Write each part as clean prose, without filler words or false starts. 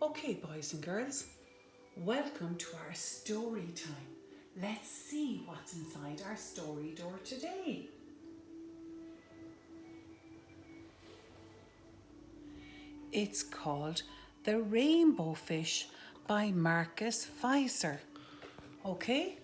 Okay, boys and girls, welcome to our story time. Let's see what's inside our story door today. It's called The Rainbow Fish by Marcus Pfister. Okay?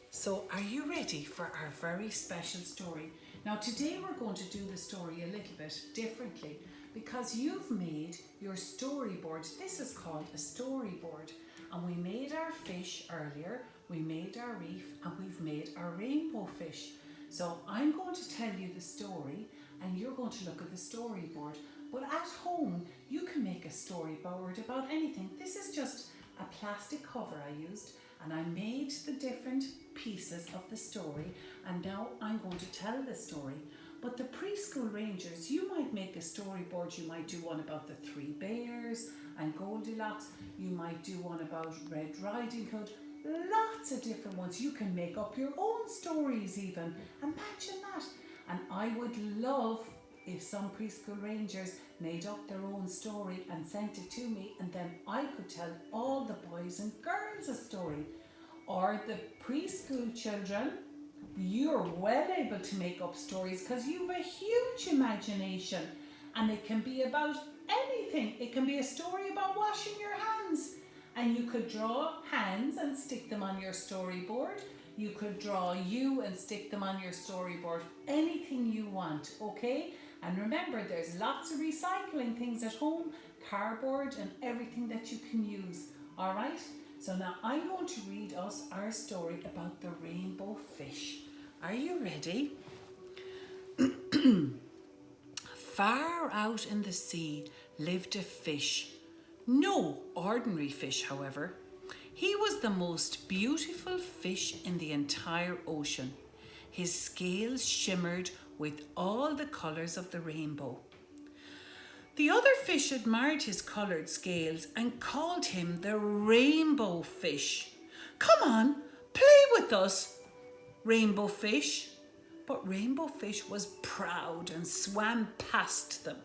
So are you ready for our very special story? Now today we're going to do the story a little bit differently because you've made your storyboard. This is called a storyboard. And we made our fish earlier, we made our reef, and we've made our rainbow fish. So I'm going to tell you the story and you're going to look at the storyboard. But at home, you can make a storyboard about anything. This is just a plastic cover I used, and I made the different pieces of the story, and now I'm going to tell the story. But the preschool rangers, you might make a storyboard. You might do one about the 3 bears and Goldilocks. You might do one about Red Riding Hood. Lots of different ones. You can make up your own stories even. Imagine that. And I would love if some preschool rangers made up their own story and sent it to me, and then I could tell all the boys and girls a story. Or the preschool children, you're well able to make up stories because you have a huge imagination, and it can be about anything. It can be a story about washing your hands, and you could draw hands and stick them on your storyboard. You could draw you and stick them on your storyboard. Anything you want, okay? And remember, there's lots of recycling things at home, cardboard and everything that you can use, all right? So now I'm going to read us our story about the rainbow fish. Are you ready? Far out in the sea lived a fish. No ordinary fish, however. He was the most beautiful fish in the entire ocean. His scales shimmered with all the colours of the rainbow. The other fish admired his coloured scales and called him the rainbow fish. Come on, play with us, rainbow fish. But rainbow fish was proud and swam past them.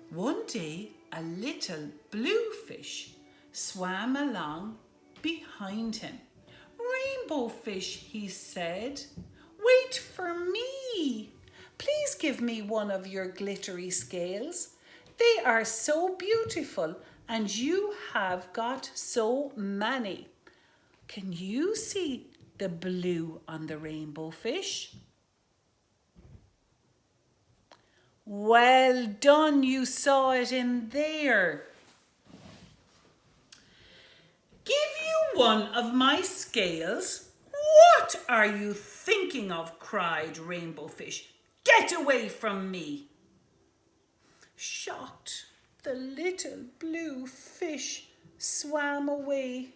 One day, a little blue fish swam along behind him. Rainbow fish, he said, wait for me. Please give me one of your glittery scales. They are so beautiful and you have got so many. Can you see the blue on the rainbow fish? Well done, you saw it in there. Give you one of my scales? What are you thinking of? Cried Rainbow Fish. Get away from me. Shocked, the little blue fish swam away.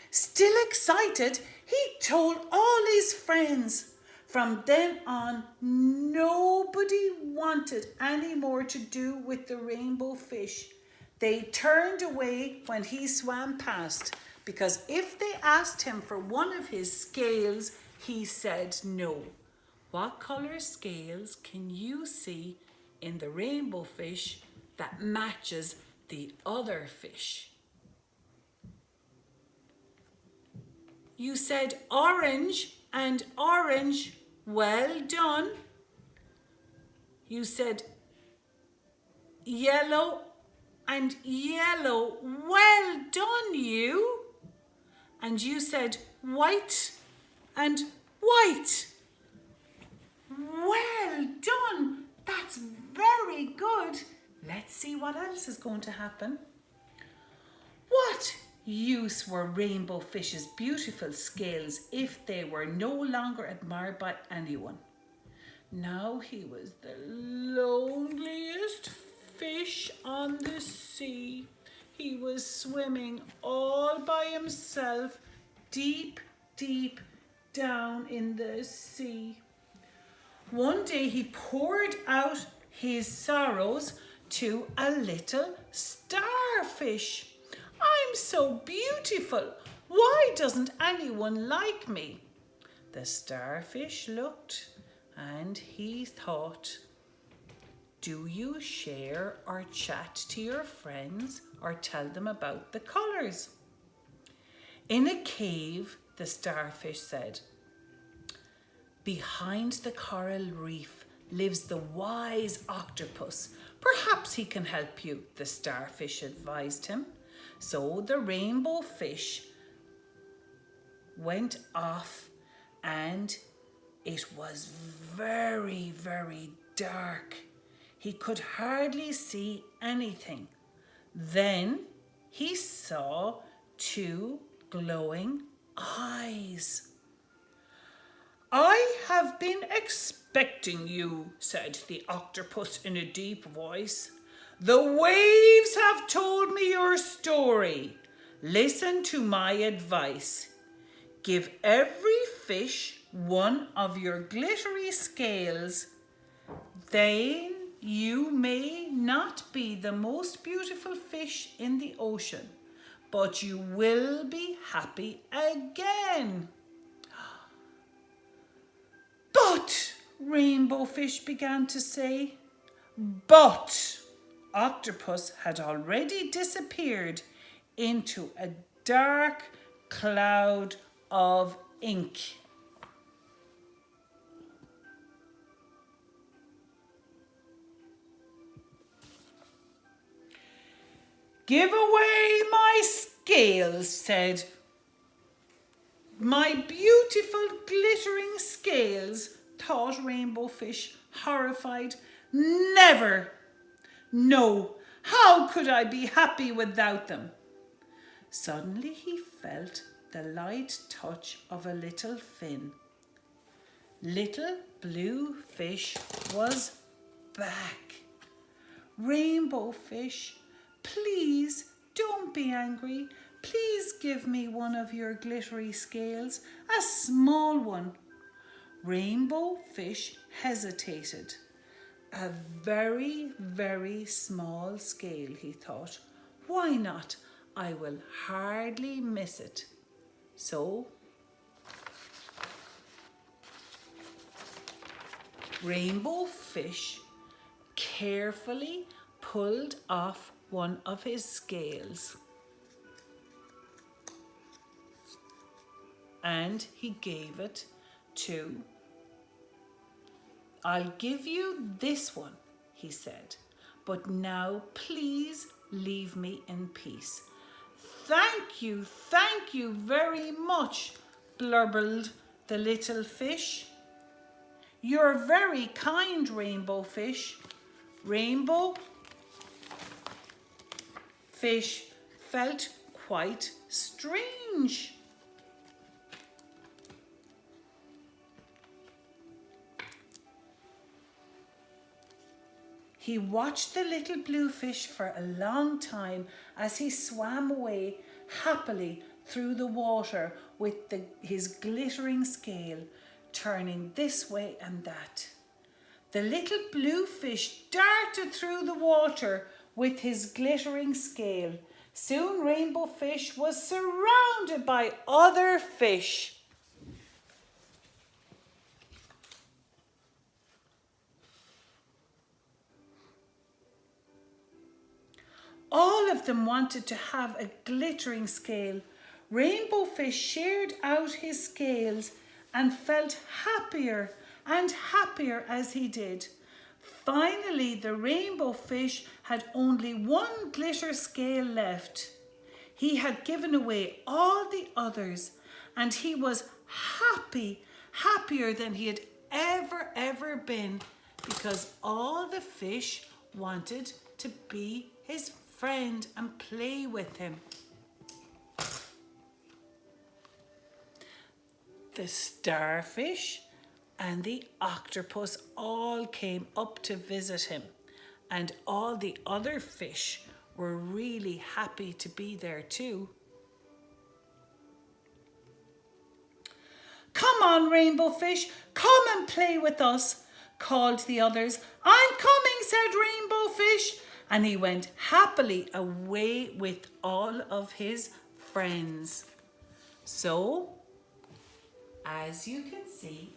Still excited, he told all his friends. From then on, nobody wanted any more to do with the rainbow fish. They turned away when he swam past, because if they asked him for one of his scales, he said no. What colour scales can you see in the rainbow fish that matches the other fish? You said orange and orange. Well done. You said yellow and yellow. Well done, you. And you said white and white. Well done. That's very good. Let's see what else is going to happen. What use were rainbow fish's beautiful scales if they were no longer admired by anyone? Now he was the loneliest fish on the sea. He was swimming all by himself, deep, deep down in the sea. One day he poured out his sorrows to a little starfish. I'm so beautiful. Why doesn't anyone like me? The starfish looked and he thought, Do you share or chat to your friends or tell them about the colours? In a cave, the starfish said, behind the coral reef lives the wise octopus. Perhaps he can help you, the starfish advised him. So the rainbow fish went off, and it was very, very dark. He could hardly see anything. Then he saw two glowing eyes. I have been expecting you, said the octopus in a deep voice. The waves have told me your story. Listen to my advice. Give every fish one of your glittery scales. Then you may not be the most beautiful fish in the ocean, but you will be happy again. But, rainbow fish began to say. But octopus had already disappeared into a dark cloud of ink. Give away my scales, said. My beautiful glittering scales, thought rainbow fish, horrified. Never! No, how could I be happy without them? Suddenly he felt the light touch of a little fin. Little blue fish was back. Rainbow fish, please don't be angry. Please give me one of your glittery scales, a small one. Rainbow fish hesitated. A very, very small scale, he thought. Why not? I will hardly miss it. So, rainbow fish carefully pulled off one of his scales. And he gave it to. I'll give you this one, he said, but now please leave me in peace. Thank you very much, blubbered the little fish. You're very kind, rainbow fish. Rainbow fish felt quite strange. He watched the little blue fish for a long time as he swam away happily through the water with his glittering scale, turning this way and that. The little blue fish darted through the water with his glittering scale. Soon rainbow fish was surrounded by other fish. All of them wanted to have a glittering scale. Rainbow fish shared out his scales and felt happier and happier as he did. Finally, the rainbow fish had only one glitter scale left. He had given away all the others, and he was happier than he had ever been, because all the fish wanted to be his friend and play with him. The starfish and the octopus all came up to visit him, and all the other fish were really happy to be there too. Come on, rainbow fish, come and play with us, called the others. I'm coming, said rainbow fish, and he went happily away with all of his friends. So, as you can see,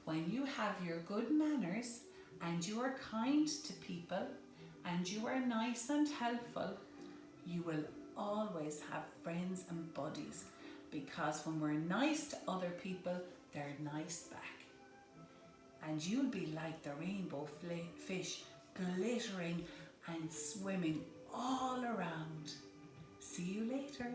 when you have your good manners and you are kind to people, and you are nice and helpful, you will always have friends and buddies, because when we're nice to other people, they're nice back. And you'll be like the rainbow fish, glittering and swimming all around. See you later.